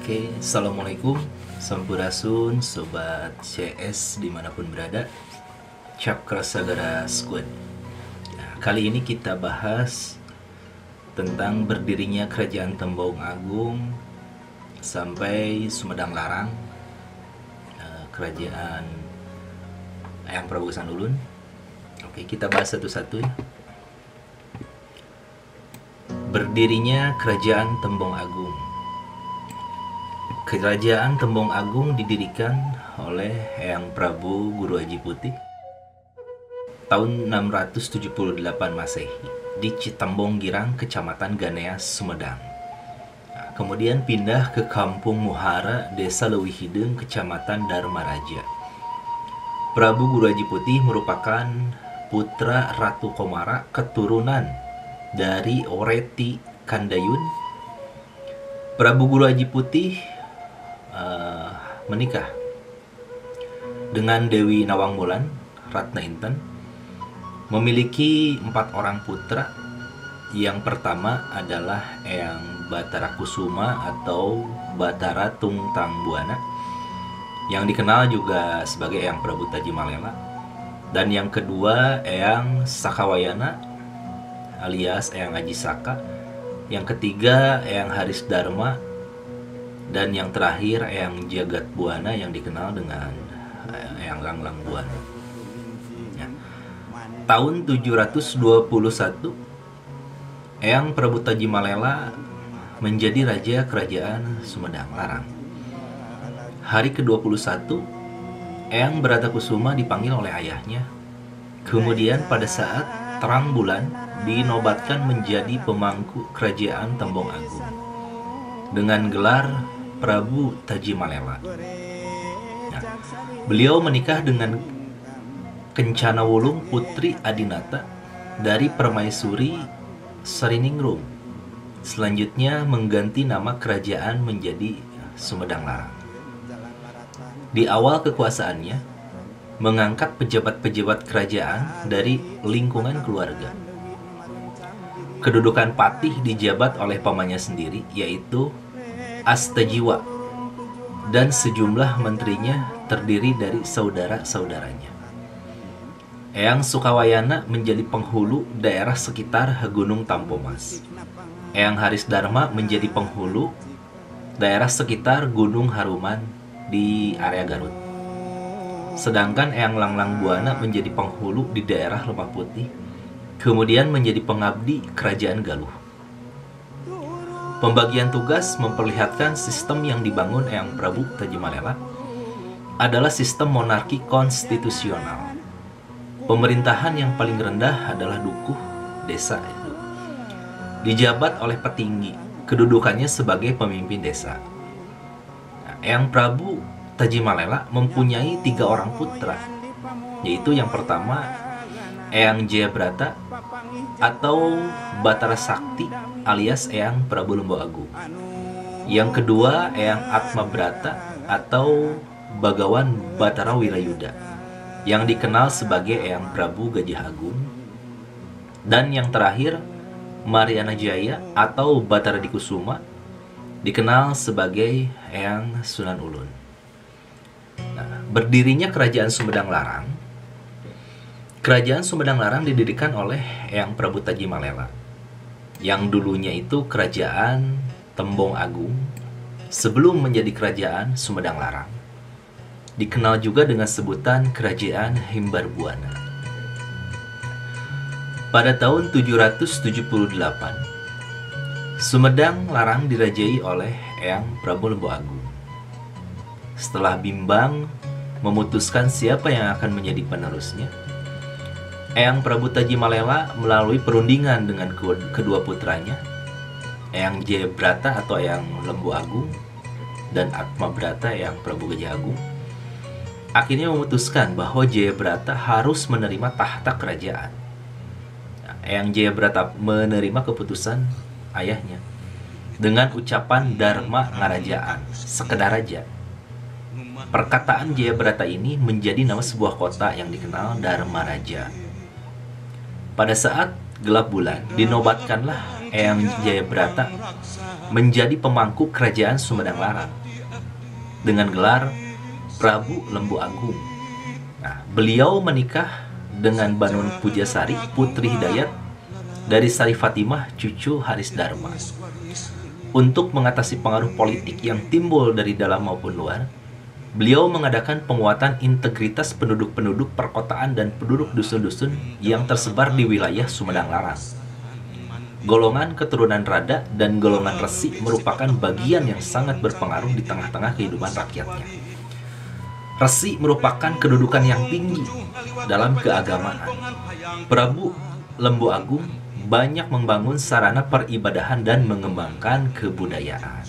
Oke, Assalamualaikum, Sampurasun, Sobat CS dimanapun berada. Cap Krasagara Squad. Kali ini kita bahas tentang berdirinya Kerajaan Tembong Agung sampai Sumedang Larang, Kerajaan Eyang Prabu Gesan Ulun. Oke, kita bahas satu-satu ya. Berdirinya Kerajaan Tembong Agung. Kerajaan Tembong Agung didirikan oleh Eyang Prabu Guru Haji Putih tahun 678 Masehi di Citembong Girang, Kecamatan Ganeas, Sumedang. Kemudian pindah ke Kampung Muhara, Desa Leuwih Hideung, Kecamatan Dharma Raja. Prabu Guru Haji Putih merupakan putra Ratu Komara, keturunan dari Oreti Kandayun. Prabu Guru Haji Putih menikah dengan Dewi Nawang Wulan Ratna Inten, memiliki 4 orang putra. Yang pertama adalah Eyang Batara Kusuma atau Batara Tungtang Buana, yang dikenal juga sebagai Eyang Prabu Tajimalela. Dan yang kedua Eyang Sakawayana alias Eyang Aji Saka. Yang ketiga Eyang Haris Dharma. Dan yang terakhir Eyang Jagat Buana yang dikenal dengan Eyang Langlang Buana. Ya. Tahun 721 Eyang Prabu Tajimalela menjadi raja Kerajaan Sumedang Larang. Hari ke-21 Eyang Bratakusuma dipanggil oleh ayahnya. Kemudian pada saat terang bulan dinobatkan menjadi pemangku Kerajaan Tembong Agung dengan gelar Prabu Tajimalela. Nah, beliau menikah dengan Kencana Wulung Putri Adinata dari Permaisuri Sariningrum. Selanjutnya mengganti nama kerajaan menjadi Sumedang Larang. Di awal kekuasaannya, mengangkat pejabat-pejabat kerajaan dari lingkungan keluarga. Kedudukan patih dijabat oleh pamannya sendiri, yaitu Astajiwa, dan sejumlah menterinya terdiri dari saudara-saudaranya. Eyang Sukawayana menjadi penghulu daerah sekitar Gunung Tampomas. Eyang Haris Dharma menjadi penghulu daerah sekitar Gunung Haruman di area Garut. Sedangkan Eyang Langlang Buana menjadi penghulu di daerah Lemah Putih, kemudian menjadi pengabdi Kerajaan Galuh. Pembagian tugas memperlihatkan sistem yang dibangun Eyang Prabu Tajimalela adalah sistem monarki konstitusional. Pemerintahan yang paling rendah adalah dukuh desa itu. Dijabat oleh petinggi, kedudukannya sebagai pemimpin desa. Eyang Prabu Tajimalela mempunyai 3 orang putra, yaitu yang pertama Eyang Jayabrata atau Batara Sakti alias Eyang Prabu Lembu Agung. Yang kedua Eyang Atmabrata atau Bagawan Batara Wirayuda, yang dikenal sebagai Eyang Prabu Gajah Agung. Dan yang terakhir Mariana Jaya atau Batara Dikusuma, dikenal sebagai Eyang Sunan Ulun. Nah, berdirinya Kerajaan Sumedang Larang. Kerajaan Sumedang Larang didirikan oleh Eyang Prabu Tajimalela, yang dulunya itu Kerajaan Tembong Agung sebelum menjadi Kerajaan Sumedang Larang. Dikenal juga dengan sebutan Kerajaan Himbar Buana. Pada tahun 778, Sumedang Larang dirajai oleh Eyang Prabu Lembu Agung. Setelah bimbang memutuskan siapa yang akan menjadi penerusnya, Eyang Prabu Tajimalela melalui perundingan dengan kedua putranya, Eyang Jayabrata atau Eyang Lembu Agung dan Atmabrata Eyang Prabu Gajah Agung, akhirnya memutuskan bahwa Jayabrata harus menerima tahta kerajaan. Eyang Jayabrata menerima keputusan ayahnya dengan ucapan Dharma Ngarajaan, sekedar raja. Perkataan Jayabrata ini menjadi nama sebuah kota yang dikenal Dharma Raja. Pada saat gelap bulan, dinobatkanlah Eyang Jayabrata menjadi pemangku kerajaan Sumedang Larang dengan gelar Prabu Lembu Agung. Nah, beliau menikah dengan Banun Pujasari, Putri Hidayat dari Sari Fatimah, cucu Haris Dharma. Untuk mengatasi pengaruh politik yang timbul dari dalam maupun luar, beliau mengadakan penguatan integritas penduduk-penduduk perkotaan dan penduduk dusun-dusun yang tersebar di wilayah Sumedang Larang. Golongan keturunan Rada dan golongan Resi merupakan bagian yang sangat berpengaruh di tengah-tengah kehidupan rakyatnya. Resi merupakan kedudukan yang tinggi dalam keagamaan. Prabu Lembu Agung banyak membangun sarana peribadahan dan mengembangkan kebudayaan.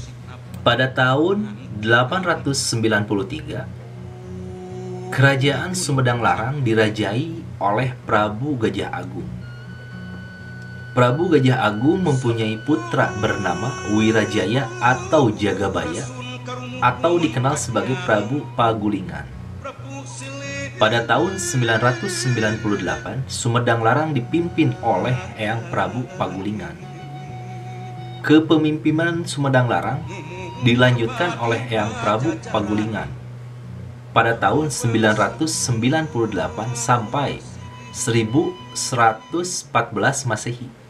Pada tahun 893, Kerajaan Sumedang Larang dirajai oleh Prabu Gajah Agung. Prabu Gajah Agung mempunyai putra bernama Wirajaya atau Jagabaya, atau dikenal sebagai Prabu Pagulingan. Pada tahun 998, Sumedang Larang dipimpin oleh Eyang Prabu Pagulingan. Kepemimpinan Sumedang Larang dilanjutkan oleh Eyang Prabu Pagulingan pada tahun 998 sampai 1114 Masehi.